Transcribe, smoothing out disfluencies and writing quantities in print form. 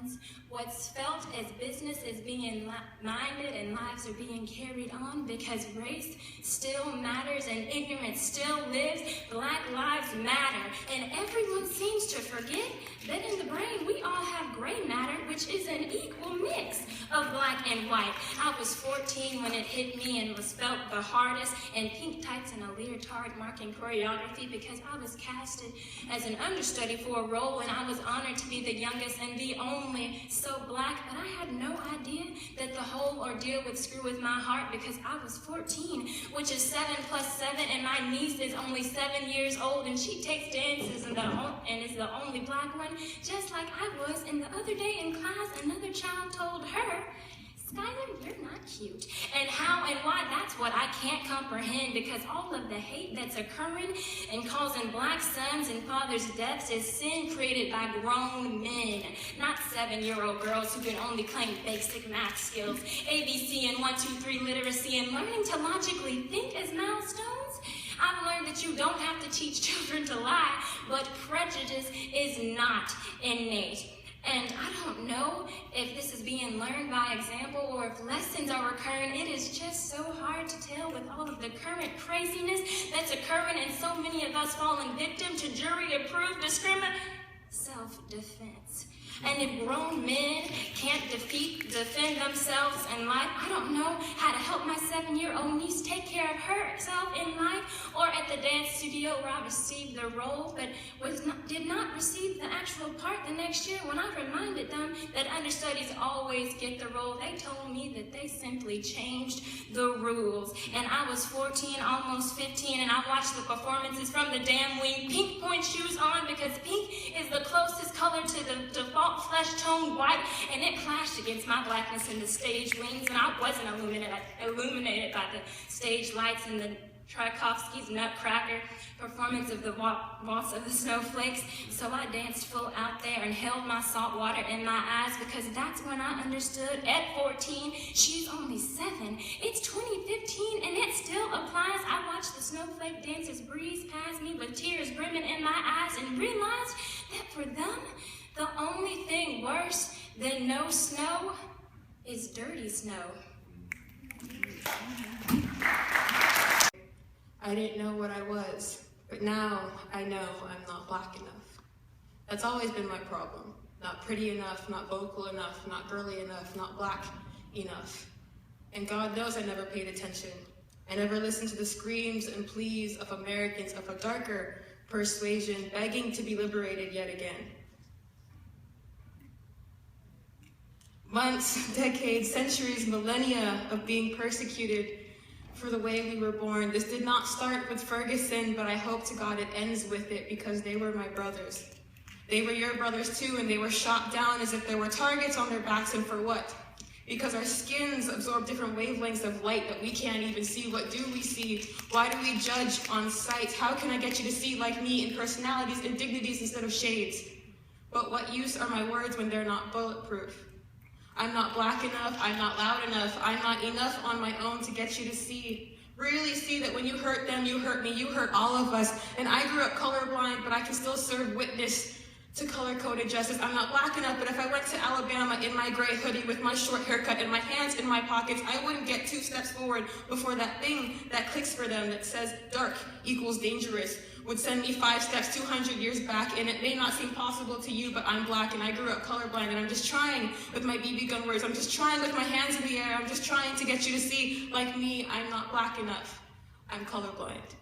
ones. What's felt as business is being minded and lives are being carried on because race still matters and ignorance still lives. Black lives matter. And everyone seems to forget that in the brain we all have gray matter, which is an equal mix of black and white. I was 14 when it hit me and was felt the hardest, in pink tights and a leotard marking choreography because I was casted as an understudy for a role and I was honored to be the youngest and the only so black, but I had no idea that the whole ordeal would screw with my heart because I was 14, which is 7 plus 7, and my niece is only 7 years old and she takes dances and is the only black one, just like I was. And the other day in class, another child told her, "Skylar, you're not cute." And how and why, that's what I can't comprehend, because all of the hate that's occurring and causing black sons and fathers' deaths is sin created by grown men, not 7-year-old girls who can only claim basic math skills, ABC and 1, 2, 3 literacy, and learning to logically think as milestones. I've learned that you don't have to teach children to lie, but prejudice is not innate. And I don't know if this is being learned by example or if lessons are recurring. It is just so hard to tell with all of the current craziness that's occurring and so many of us falling victim to jury-approved self-defense. And if grown men can't defend themselves in life, I don't know how to help my 7-year-old niece take care of herself in life, or at the dance studio where I received the role but did not receive the actual part the next year. When I reminded them that understudies always get the role, they told me that they simply changed the rules. And I was 14, almost 15, and I watched the performances from the damn wing, pink point shoes on, because pink is the closest color to the default flesh tone white, and it clashed against my blackness in the stage wings, and I wasn't illuminated by the stage lights and the Tchaikovsky's Nutcracker performance of the Waltz of the Snowflakes. So I danced full out there and held my salt water in my eyes, because that's when I understood at 14, she's only 7. It's 2015 and it still applies. I watched the snowflake dancers breeze past me with tears brimming in my eyes and realized that for them, the only thing worse than no snow is dirty snow. I didn't know what I was, but now I know I'm not black enough. That's always been my problem. Not pretty enough, not vocal enough, not girly enough, not black enough. And God knows I never paid attention. I never listened to the screams and pleas of Americans of a darker persuasion begging to be liberated yet again. Months, decades, centuries, millennia of being persecuted for the way we were born. This did not start with Ferguson, but I hope to God it ends with it, because they were my brothers. They were your brothers too, and they were shot down as if there were targets on their backs, and for what? Because our skins absorb different wavelengths of light that we can't even see. What do we see? Why do we judge on sight? How can I get you to see like me in personalities and dignities instead of shades? But what use are my words when they're not bulletproof? I'm not black enough, I'm not loud enough, I'm not enough on my own to get you to see. Really see that when you hurt them, you hurt me, you hurt all of us. And I grew up colorblind, but I can still serve witness to color-coded justice. I'm not black enough, but if I went to Alabama in my gray hoodie with my short haircut and my hands in my pockets, I wouldn't get 2 steps forward before that thing that clicks for them that says dark equals dangerous would send me 5 steps 200 years back. And it may not seem possible to you, but I'm black and I grew up colorblind, and I'm just trying with my BB gun words. I'm just trying with my hands in the air. I'm just trying to get you to see, like me, I'm not black enough. I'm colorblind.